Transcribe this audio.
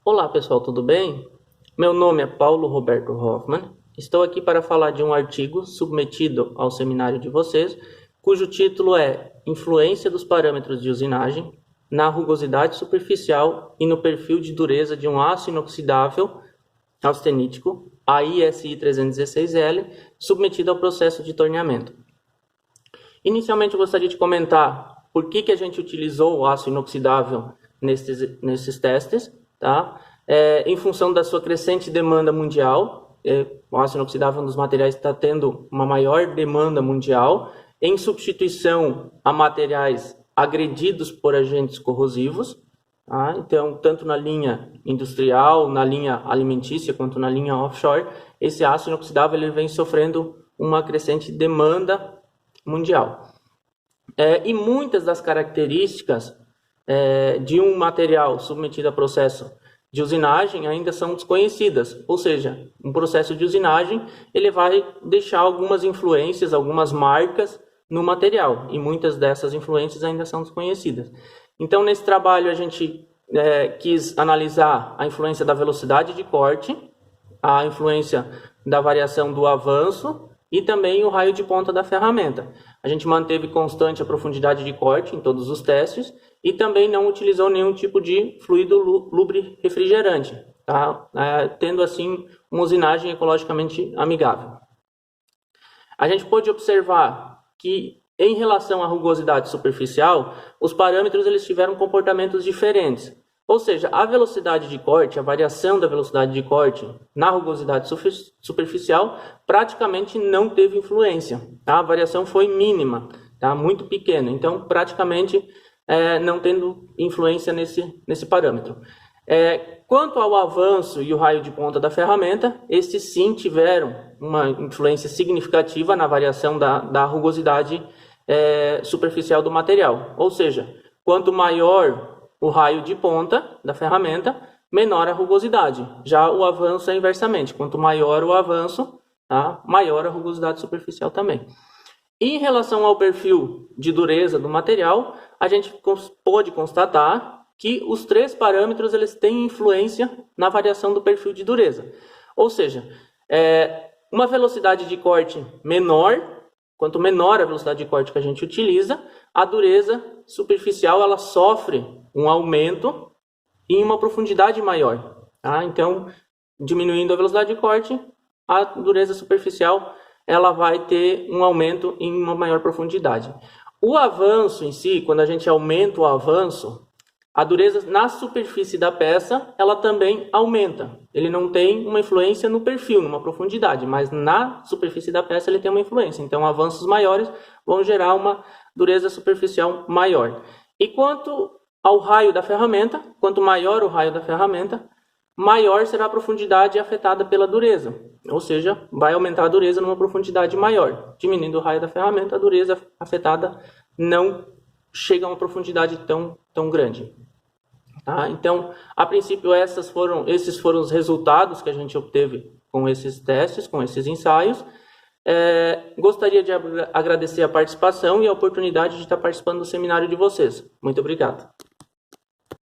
Olá pessoal, tudo bem? Meu nome é Paulo Roberto Hoffmann. Estou aqui para falar de um artigo submetido ao seminário de vocês, cujo título é Influência dos parâmetros de usinagem na rugosidade superficial e no perfil de dureza de um aço inoxidável austenítico, AISI 316L, submetido ao processo de torneamento. Inicialmente eu gostaria de comentar por que a gente utilizou o aço inoxidável nesses testes, tá? Em função da sua crescente demanda mundial, o aço inoxidável é um dos materiais que está tendo uma maior demanda mundial, em substituição a materiais agredidos por agentes corrosivos, tá? Então, tanto na linha industrial, na linha alimentícia, quanto na linha offshore, esse aço inoxidável ele vem sofrendo uma crescente demanda mundial. E muitas das características de um material submetido a processo de usinagem ainda são desconhecidas, ou seja, um processo de usinagem ele vai deixar algumas influências, algumas marcas no material, e muitas dessas influências ainda são desconhecidas. Então, nesse trabalho, a gente quis analisar a influência da velocidade de corte, a influência da variação do avanço e também o raio de ponta da ferramenta. A gente manteve constante a profundidade de corte em todos os testes e também não utilizou nenhum tipo de fluido lubrifrigerante, tá? Tendo assim uma usinagem ecologicamente amigável. A gente pôde observar que em relação à rugosidade superficial, os parâmetros eles tiveram comportamentos diferentes. Ou seja, a velocidade de corte, a variação da velocidade de corte na rugosidade superficial praticamente não teve influência, tá? A variação foi mínima, tá? Muito pequena, então praticamente não tendo influência nesse parâmetro. Quanto ao avanço e o raio de ponta da ferramenta, estes sim tiveram uma influência significativa na variação da rugosidade superficial do material. Ou seja, quanto maior o raio de ponta da ferramenta, menor a rugosidade. Já o avanço é inversamente. Quanto maior o avanço, tá? Maior a rugosidade superficial também. Em relação ao perfil de dureza do material, a gente pôde constatar que os três parâmetros eles têm influência na variação do perfil de dureza. Ou seja, uma velocidade de corte menor, quanto menor a velocidade de corte que a gente utiliza, a dureza superficial ela sofre um aumento em uma profundidade maior. Tá? Então, diminuindo a velocidade de corte, a dureza superficial ela vai ter um aumento em uma maior profundidade. O avanço em si, quando a gente aumenta o avanço, a dureza na superfície da peça ela também aumenta. Ele não tem uma influência no perfil, numa profundidade, mas na superfície da peça ele tem uma influência. Então, avanços maiores vão gerar uma dureza superficial maior. E quanto ao raio da ferramenta, quanto maior o raio da ferramenta, maior será a profundidade afetada pela dureza. Ou seja, vai aumentar a dureza numa profundidade maior. Diminuindo o raio da ferramenta, a dureza afetada não chega a uma profundidade tão grande. Tá? Então, a princípio, esses foram os resultados que a gente obteve com esses testes, com esses ensaios. Gostaria de agradecer a participação e a oportunidade de estar participando do seminário de vocês. Muito obrigado.